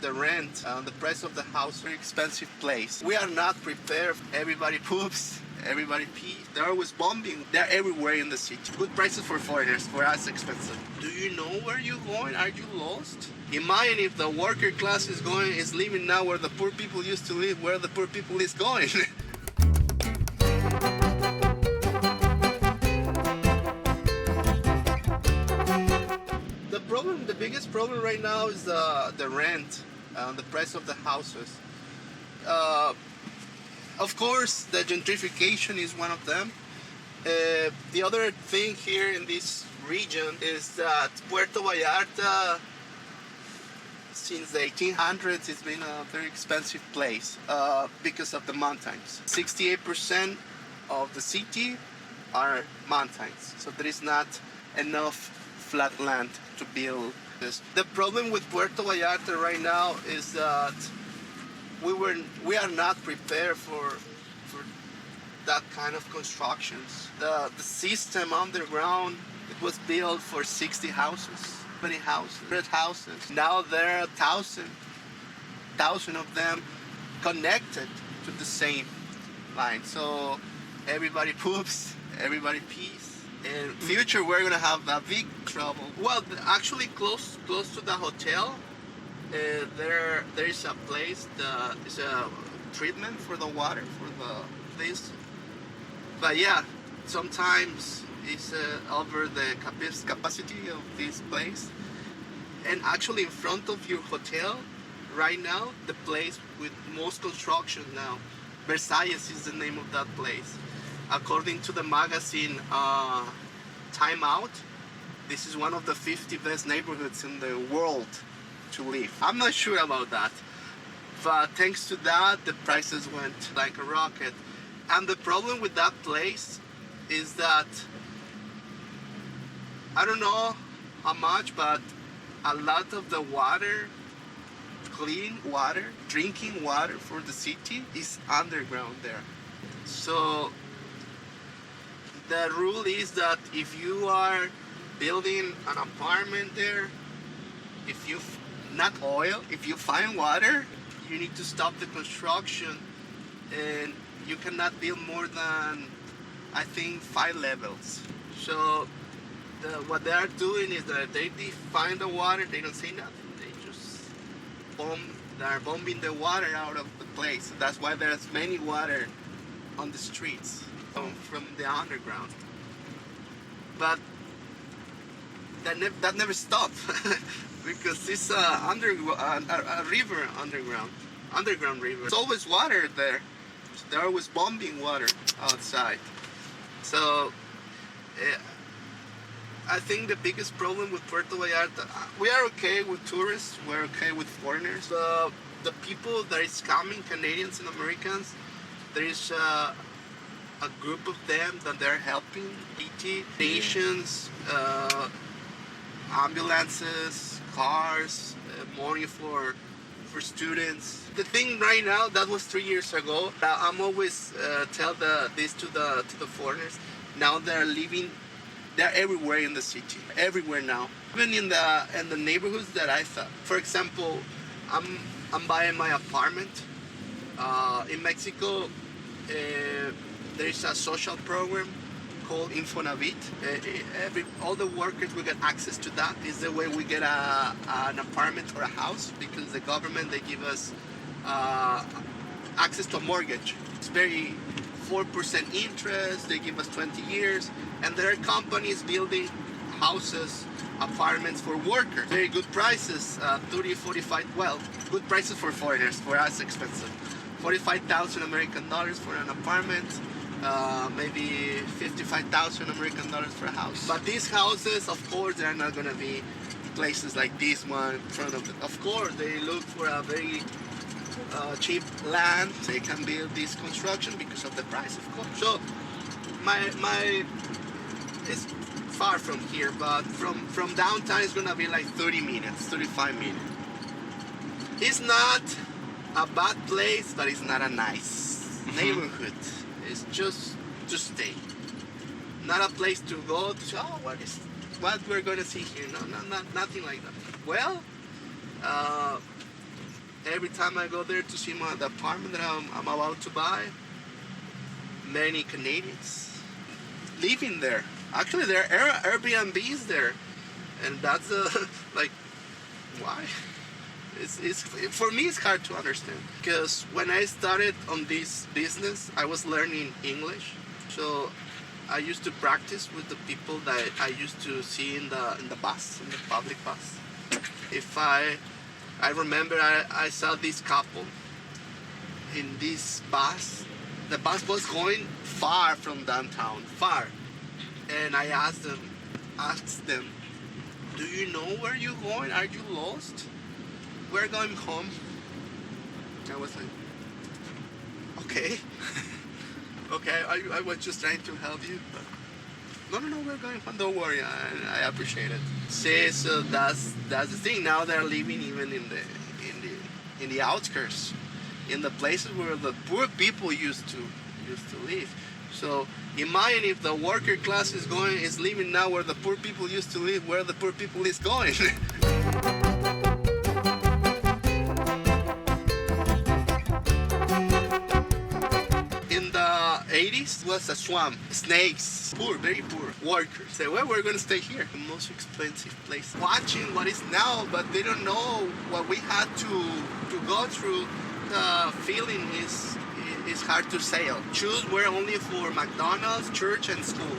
The rent, the price of the house, very expensive place. We are not prepared. Everybody poops, everybody pees. They're always bombing. They're everywhere in the city. Good prices for foreigners, for us expensive. Do you know where you're going? Are you lost? Imagine if the worker class is living now where the poor people used to live, where the poor people is going. The biggest problem right now is the rent, the price of the houses. Of course, the gentrification is one of them. The other thing here in this region is that Puerto Vallarta, since the 1800s, it's been a very expensive place because of the mountains. 68% of the city are mountains, so there is not enough flat land to build this. The problem with Puerto Vallarta right now is that we are not prepared for that kind of constructions. The system underground, it was built for 60 houses, 20 houses, 100 houses. Now there are 1,000 of them connected to the same line. So everybody poops, everybody pees. In future, we're gonna have a big trouble. Well, actually, close to the hotel, there is a place that is a treatment for the water for this. But yeah, sometimes it's over the capacity of this place. And actually, in front of your hotel, right now, the place with most construction now, Versailles is the name of that place. According to the magazine Time Out, this is one of the 50 best neighborhoods in the world to live. I'm not sure about that, but thanks to that, the prices went like a rocket. And the problem with that place is that, I don't know how much, but a lot of the water, clean water, drinking water for the city is underground there. So the rule is that if you are building an apartment there, if you find water, you need to stop the construction, and you cannot build more than, I think, 5 levels. So what they are doing is that they find the water, they don't say nothing, they just they are bombing the water out of the place. That's why there's many water on the streets from the underground. But that never stopped because it's a river underground river. There's always water there. They're always bombing water outside. So I think the biggest problem with Puerto Vallarta, we are okay with tourists, we're okay with foreigners. The people that is coming, Canadians and Americans, there is a group of them that they're helping stations, ambulances, cars, money for students. The thing right now, that was 3 years ago. I'm always tell this to the foreigners. Now they're everywhere in the city, everywhere now. Even in the neighborhoods that I thought. For example, I'm buying my apartment in Mexico. There is a social program called Infonavit. All the workers will get access to that. It's the way we get an apartment or a house, because the government, they give us access to a mortgage. It's very 4% interest. They give us 20 years, and there are companies building houses, apartments for workers. Very good prices, 30, 45. Well, good prices for foreigners. For us, expensive. 45,000 American dollars for an apartment. Maybe 55,000 American dollars for a house. But these houses, of course, they're not gonna be places like this one in front of it. Of course, they look for a very cheap land. They can build this construction because of the price, of course. So it's far from here, but from downtown it's gonna be like 30 minutes, 35 minutes. It's not a bad place, but it's not a nice neighborhood. It's just to stay. Not a place to go to, what we're gonna see here. No, nothing like that. Well, every time I go there to see the apartment that I'm about to buy, many Canadians living there. Actually, there are Airbnbs there, and that's like, why? It's for me it's hard to understand, because when I started on this business I was learning English, so I used to practice with the people that I used to see in the bus, in the public bus. If I remember I saw this couple in this bus. The bus was going far from downtown, far, and I asked them, do you know where you're going? Are you lost? We're going home. I was like, okay. Okay, I was just trying to help you, but no, we're going home. Don't worry, I appreciate it. See, so that's the thing. Now they're living even in the outskirts, in the places where the poor people used to live. So imagine if the worker class is living now where the poor people used to live, where the poor people is going. In the 80s was a swamp, snakes, poor, very poor workers. Say, well, we're gonna stay here, the most expensive place. Watching what is now, but they don't know what we had to go through. The feeling is hard to say. Shoes were only for McDonald's, church, and school.